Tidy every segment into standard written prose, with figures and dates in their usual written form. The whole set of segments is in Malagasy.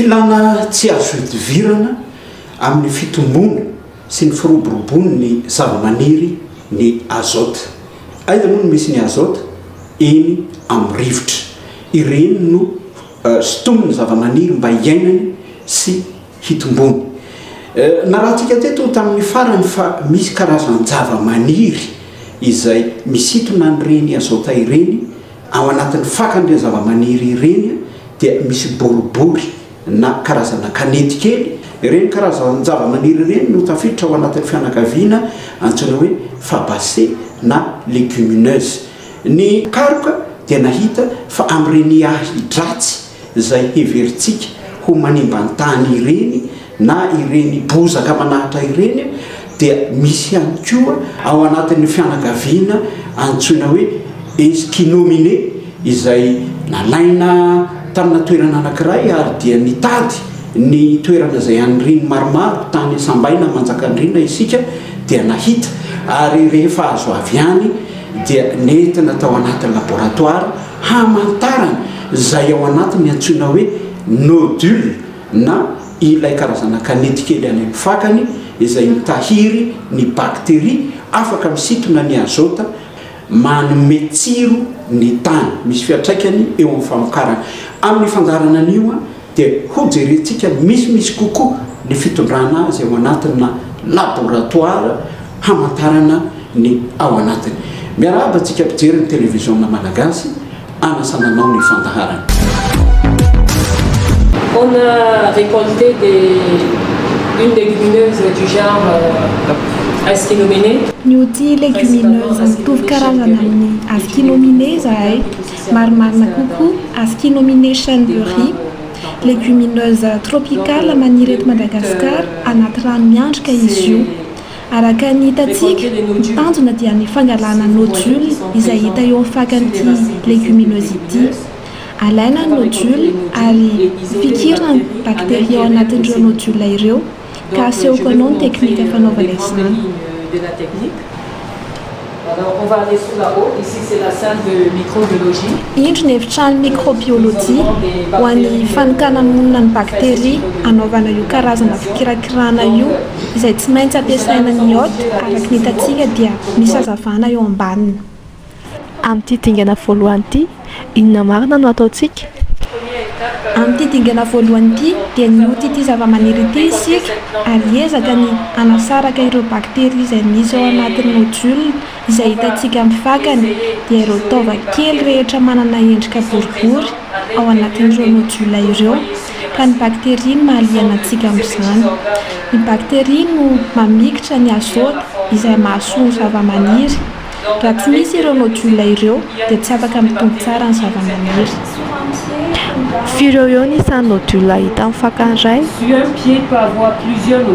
filana tsy azo idivirana amin'ny fitombona sy ny firoborobony ny zavamaniry ny azota. Aiza moa no misy ny azota? Eny amin'ny rivotra. Ireny no sotominy zavamaniry mba hiainany sy hitombony. Narahantsika teto tamin'ny farany fa misy karazany zavamaniry izay misitona an'ireny azota ireny ao anatin'ny fakan'ireny zavamaniry ireny dia misy boribory na karazana kanety kely. Ireny karazana zavamaniry ireny no tafiditra ao anatin'ny fianakaviana antsoina hoe fabacé na légumineuse. Ny karoka dia nahita fa amin'ireny ahidratsy izay heverintsika ho manimba ny tany ireny na ireny bozaka manahitra ireny dia misy ihany koa ao anatin'ny fianakaviana antsoina hoe esquinomine izay nalaina tamina toerana anankiray ary dia nitady ny toerana izay anireny maromaro tany sambaina manjakan'irina isika dia nahita ary rehefa azo avy any dia nentina tao anatin'ny laboratoire hamantarana izay ao anatiny antsoina hoe nodule na ilay karazana kanety kely any amin'ny fakany izay mitahiry ny bakteria afaka misitona ny azota manome tsiro ny tany. Misy fiatraikany eo amin'ny famokarana. Amin'ny fandarana an'io dia ho jerentsika misy kokoa ny fitondrana azy ao anatina laboratoire hamantarana ny ao anatiny. Miarahaba antsika mpijery ny télévision malagasy anasananao ny fandaharana. On a récolté une légumineuse du genre Ascinomene. Niuti légumineuse mitovy karazana amin'ny Ascinomene zahay, marimarina kokoa Ascinomene Chêneberie, légumineuse tropicale maniry eto Madagasikara anaty rano miandrika izy io. Araka ny hitantsika, ny tanjona dia ny fangalana nodule izay hita eo amin'ny fakan'ity légumineuse ity. Alaina ny nodule ary fikirana ny bakteria ao anatin'ireo nodule ireo ka asehoko anao ny teknika fanaovana izany. Alors on va aller sous la haut, ici c'est la salle de microbiologie. Indro ny efitrano microbiologie ho an'ny fanokana monina ny bakteria anaovana io karazana fikirakirana io izay tsy maintsy ampiasaina ny hôte araka ny hitantsika dia misy hazavana eo ambaniny. Amin'ity dingana voalohany ity, inona marina no ataontsika? Amin'ity dingana voalohany ity dia nioty ity zavamaniry ity isika ary ezaka ny anasaraka ireo bakteria izay misy ao anatin'ny nodule izay hitantsika amin'ny fakany dia ireo taova kely rehetra manana endrika boribory ao anatin'ireo nodule ireo ka ny bakteria no mahaliana antsika amin'izany. Ny bakteria no mamikitra ny azota izay mahasoa ny zavamaniry. Raha tsy misy ireo nodule ireo dia tsy afaka mitombo tsara ny zavamaniry. Firy eo ny isan'ny nodule hita amin'ny fakany iray?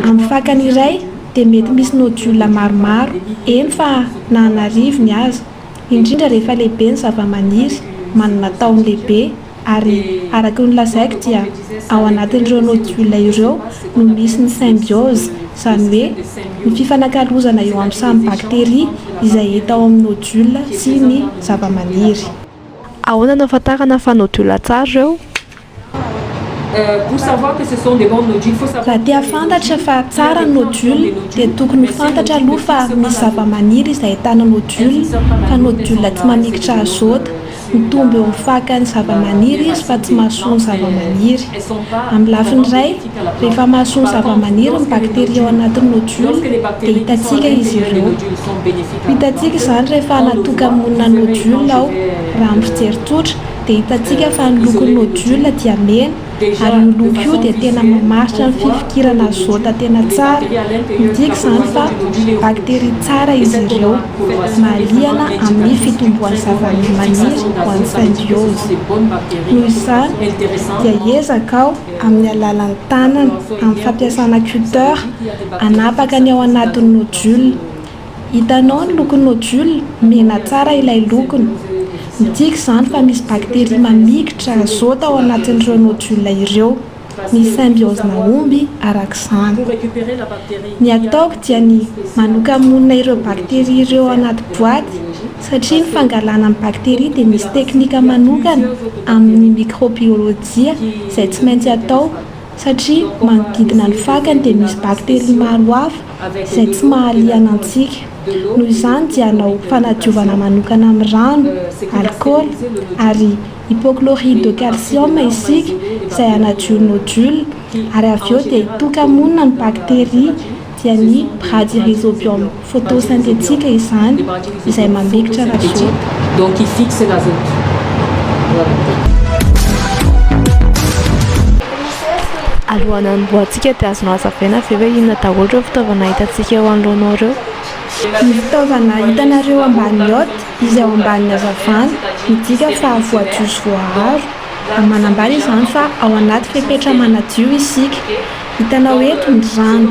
Amin'ny fakany iray dia mety misy nodule maromaro, eny fa na anarivony aza. Indrindra rehefa lehibe ny zavamaniry, manana tahony lehibe ary araka ny lazaiko dia ao anatin'ireo nodule ireo no misy ny symbiose, izany hoe ny fifanakalozana eo amin'ny samy bakteria izay hita ao amin'ny nodule sy ny zavamaniry. Ahoana no ahafantarana fa nodule tsara ireo? Pour savoir que ce sont des bons nodules, il faut savoir. Raha tia fantatra fa tsara ny nodule dia tokony fantatra aloha fa misy zavamaniry izay ahitana nodule fa nodule tsy mamikitra azota. Mitombo eo amin'ny fakan'ny zavamaniry izy fa tsy mahasoa ny zavamaniry. Amin'ny lafiny iray, rehefa mahasoa ny zavamaniry ny bakteria ao anatin'ny nodule dia hitantsika izy ireo. Hitantsika izany rehefa natoka monina nodule aho raha amin'ny fijery tsotra dia hitantsika fa ny lokon'ny nodule dia mena ary io loko io dia tena mamaritra ny fifikirana azota tena tsara. Midika izany fa bakteria tsara izy ireo mahaliana amin'ny fitomboan'ny zavamaniry ho an'ny symbiose. Noho izany dia ezaka aho amin'ny alalan'ny tanana amin'ny fampiasana cutter anapaka ny ao anatin'ny nodule. Hitanao ny lokon'ny nodule, mena tsara ilay lokony. Midika izany fa misy bakteria mamikitra azota ao anatin'ireo nodule ireo. Misy symbiose mahomby araka izany. Ny ataoko dia ny manoka monina ireo bakteria ireo anaty boaty satria ny fangalana ny bakteria dia misy teknika manokana amin'ny microbiologie izay tsy maintsy atao satria manodidina ny fakany dia misy bakteria maro hafa izay tsy mahaliana antsika. Noho izany dia anao fanadiovana manokana amin'ny rano, alcool ary hypochlorite de calcium isika izay anadio nodule ary avy eo dia hitokamonina ny bakteria dia ny bradyrhizobium photosynthétique izany izay mamekitra l'azote. Donc il fixe l'azote. Alohan'ny hanomboantsika dia azonao hazavaina ve hoe inona daholo ireo fitaovana hitantsika eo anoloanao ireo? Ny fitaovana hitanareo ambany aoty izay ao ambanin'ny hazavana midika fa voadio sy voaharo. Manambara izany fa ao anaty fepetra manadio isika. Hitanao eto ny rano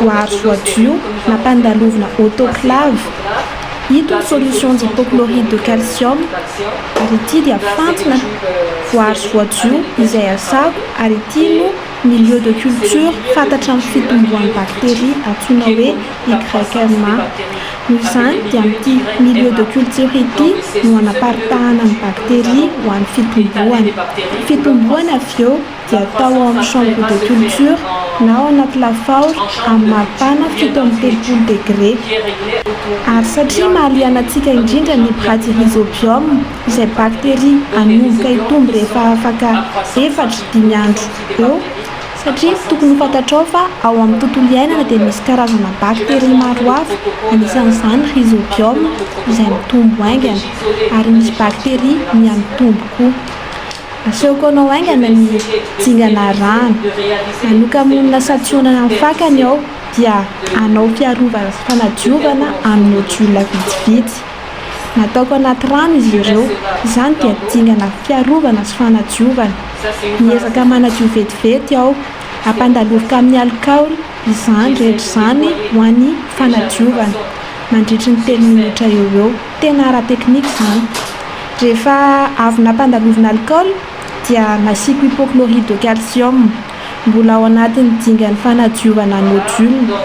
voaharo sy voadio nampandalovina autoclave. Ito ny solution d'hypochlorite de calcium ary ity dia fantina voaharo sy voadio izay asako ary ity no milieu de culture fantatra amin'ny fitomboan'ny bakteria antsoina hoe YMA. Noho izany dia amin'ity milieu de culture ity no anaparitahana ny bakteria ho an'ny fitomboany. Fitomboany avy eo dia atao ao amin'ny chambre de culture na ao anaty lafaoro amin'ny maripana 7-30 degré. Ary satria mahaliana antsika indrindra ny bradyrhizobium izay bakteria anomboka hitombo rehefa afaka 4-5 andro eo, satria tokony ho fantatrao fa ao amin'ny tontolo iainana dia misy karazana bakteria maro hafa, anisan'izany rhizobium izay mitombo aingana ary misy bakteria miamitombo koa. Asehoko anao aingana ny dingana rano, manokamonina santionana amin'ny fakany ao dia anao fiarovana sy fanadiovana amin'ny nodule vitsivitsy. Nataoko anaty rano izy ireo, izany dia dingana fiarovana sy fanadiovana. Miezaka manadio vetivety aho, ampandalovika amin'ny alcool izany rehetra izany ho an'ny fanadiovana mandritry ny 3 minitra eo. Tena ara-teknika izany. Rehefa avy nampandalovina alcool dia nasiako hypochlorite de calcium mbola ao anatin'ny dingan'ny fanadiovana nodule.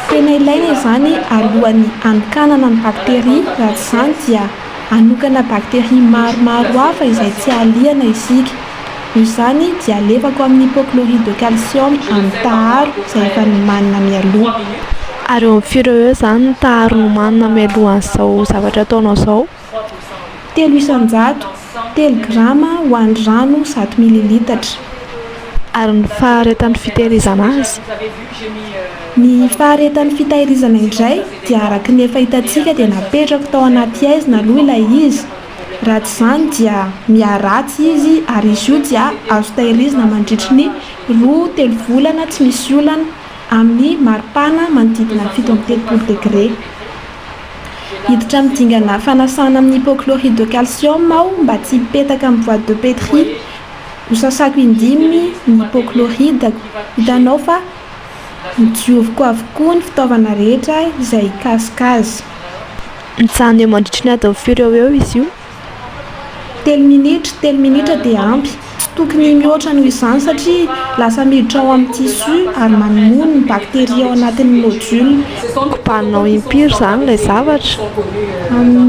Tena ilaina izany alohan'ny anokanana ny bakteria, raha tsy izany dia anokana bakteria maromaro hafa izay tsy ahaliana isika. Noho izany dia alefako amin'ny hypochlorite de calcium amin'ny taharo izay efa nomanina mialoha. Ary eo amin'ny firy eo izany ny taharo nomanina mialohan'izao zavatra ataonao izao? 300 grama ho an'ny rano 100 mililitatra. Ary ny faharetan'ny fitehirizana azy? Ny faharetan'ny fitahirizana indray dia araka ny efa hitantsika dia napetrako tao anaty aizina aloha ilay izy. Raha tsy izany dia miaratsy izy ary izy io dia azo tahirizina mandritry ny 2-3 volana tsy misy olana amin'ny maripana manodidina 7-30 degré. Hiditra midingana fanasana amin'ny hypochlorite de calcium aho mba tsy hipetaka amin'ny boîte de pétri. Hosasako indimy ny hypochlorite, hitanao fa dioviko avokoa ny fitaovana rehetra izay kasikasy. Mitsanona eo mandritry ny adiny firy eo izy io? 3 minitra dia ampy. Tsy tokony mihoatra noho izany satria lasa miditra ao amin'ny tissu ary mamono ny bakteria ao anatin'ny nodule. Kobaninao impiry izany ilay zavatra?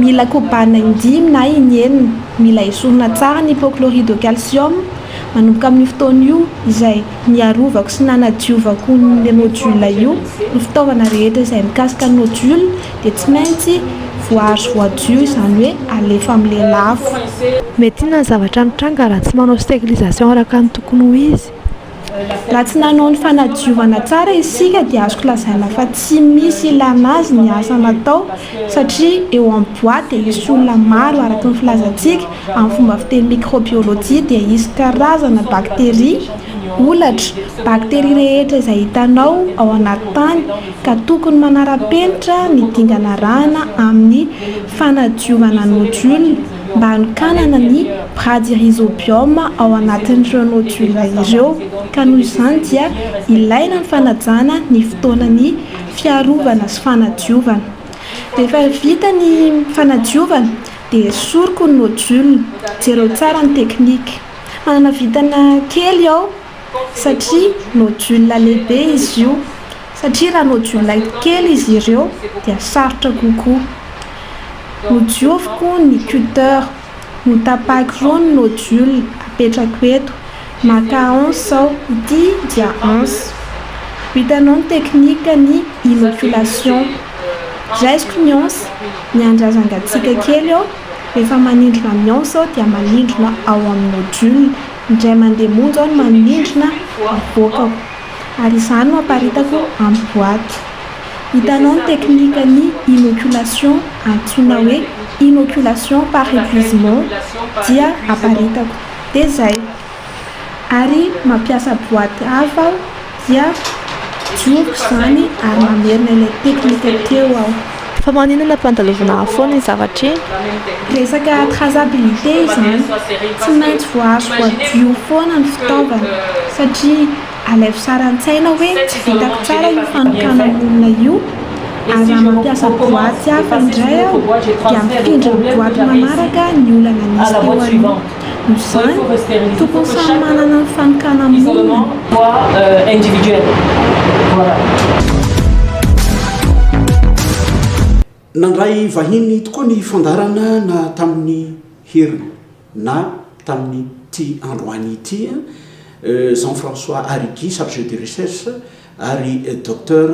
Mila kobanina 5 na 9. Mila esorina tsara ny hypochlorite de calcium manomboka amin'ny fotoana io izay niarovako sy nanadiovako ny nodule io. Ny fitaovana rehetra izay mikasika nodule dia tsy maintsy voaharo sy voadio, izany hoe alefa amin'ilay lafo. Mety inona ny zavatra mitranga raha tsy manao stérilisation araka ny tokony ho izy? Raha tsy nanao ny fanadiovana tsara isika dia azoko lazaina fa tsy misy ilana azy ny asa natao, satria eo amin'ny boîte dia misy olona maro araka ny filazantsika amin'ny fomba fiteny microbiologie dia misy karazana bakteria olatra. Bakteria rehetra izay hitanao ao anaty tany ka tokony manara-penitra ny dingana rana amin'ny fanadiovana nodule mba hanokanana ny bradyrhizobium ao anatin'ireo nodule ireo. Ka noho izany dia ilaina ny fanajana ny fotoanan'ny fiarovana sy fanadiovana. Rehefa vita ny fanadiovana dia esoriko ny nodule, jereo tsara ny teknika. Manana vitana kely ao satria nodule lehibe izy io, satria raha nodule kely izy ireo dia sarotra kokoa. Nodioviko ny cutter, notapahiko ireo ny nodule apetrako eto maka 11 sao ity dia 11 hitanao ny teknika ny inoculation zaiziko ny 11 ny andrazangatsika kely eo rehefa manindrona ny 11 sao dia manindrona ao amin'ny nodule indray mandeha monja ao no manindrona avoakako ary izany no aparitako amin'ny boaty. Hitanao ny teknika ny inoculation antsoina hoe inoculation par épuisement dia aparitako dia zay ary mampiasa boaty hafa aho dia dioviko izany ary mamerina ilay teknika teo aho. Fa maninona ampandalovana foana ny zavatra iny? Resaka traçabilité izany tsy maintsy voadio foana ny fitaovana satria alaivo sara an-tsaina hoe tsy vitako tsara io fanokana olona io ary raha mampiasa boaty hafa indray aho dia mifindra ny boaty manaraka ny olana nisy teo aloha. Izany tokony samy manana ny fanokana monina. Nandray vahiny tokoa ny fandarana na tamin'ny hery na tamin'ny ty androany ity Jean-François Arrigui, chargé de recherche, ary docteur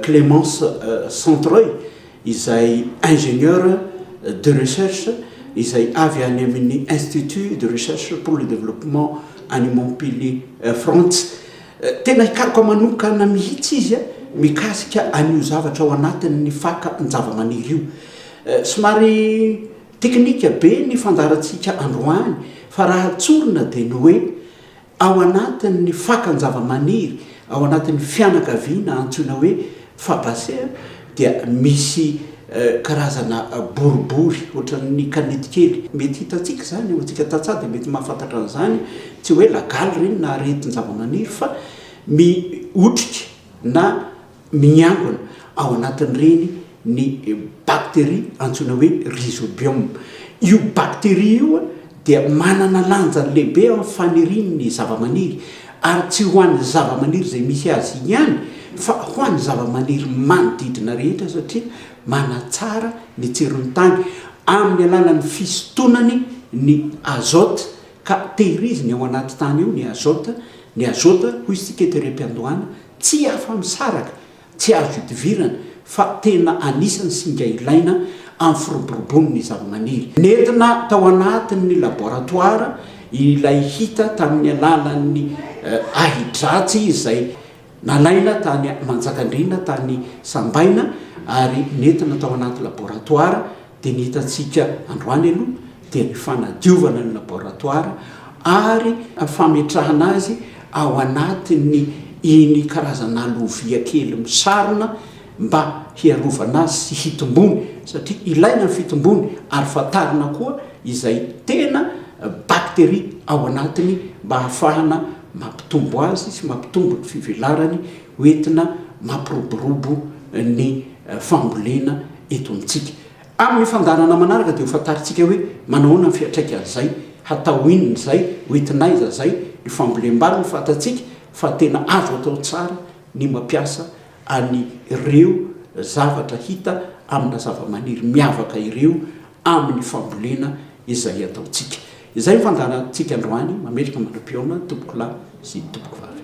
Clémence Centreuil, izay ingénieur de recherche, izay avy any amin'ny Institut de recherche pour le développement any Montpellier France. Tena hikariko manokana mihitsy izy mikasika an'io zavatra ao anatin'ny faka ny zava-maniry io. Somary teknika be ny fandarantsika androany fa raha tsorina dia ny hoe ao anatin'ny faka ny zava-maniry, ao anatin'ny fianakaviana antsoina hoe fabasea dia misy karazana boribory ohatran'ny kanety kely. Mety hitatsika zany eo antsika tatsady mety mahafantatra an'izany tsy hoe lagaly reny na aretin'ny zava-maniry fa miotrika na miangona ao anatin'ireny ny bakteria antsoina hoe rhizobium. Io bakteria io dia manana lanjany lehibe amin'ny fanirian'ny zava-maniry ary tsy ho an'ny zava-maniry izay misy azy ihany fa ho an'ny zava-maniry manodidina rehetra satria manatsara ny tsiron'ny tany amin'ny alalan'ny fisontonany ny azote ka tehiriziny ao anaty tany io ny azote hoy isika eto rem-piandohana tsy afa misaraka tsy azo idivirana fa tena anisany singa ilaina amin'ny firoborobon'ny zava-maniry. Nentina tao anatin'ny laboratoire ilay hita tamin'ny alalan'ny ahidratsy izay nalaina tany Manjakandriana tany Sambaina ary nentina tao anaty laboratoire dia nihitatsika androany aloha dia ny fanadiovana ny laboratoire ary fametrahana azy ao anatin'ny iny karazana lovia kely misarona mba hiarovana azy sy hitombony satria ilaina ny fitombony ary fatarina koa izay tena bakteria ao anatiny mba hahafahana mampitombo azy sy mampitombo ny fivelarany hoentina mampiroborobo ny fambolena eto amintsika. Amin'ny fandarana manaraka dia ho fantaritsika hoe manahoana ny fiatraika an'izay, hatao inona izay, hoentinaiza izay ny fambolem-bary ny fantatsika fa tena azo atao tsara ny mampiasa any ireo zavatra hita amina zava-maniry miavaka ireo amin'ny fambolena izay ataotsika. Izay ny fandarantsika androany mametraka manam-piona tompoko lahy sy tompoko vavy.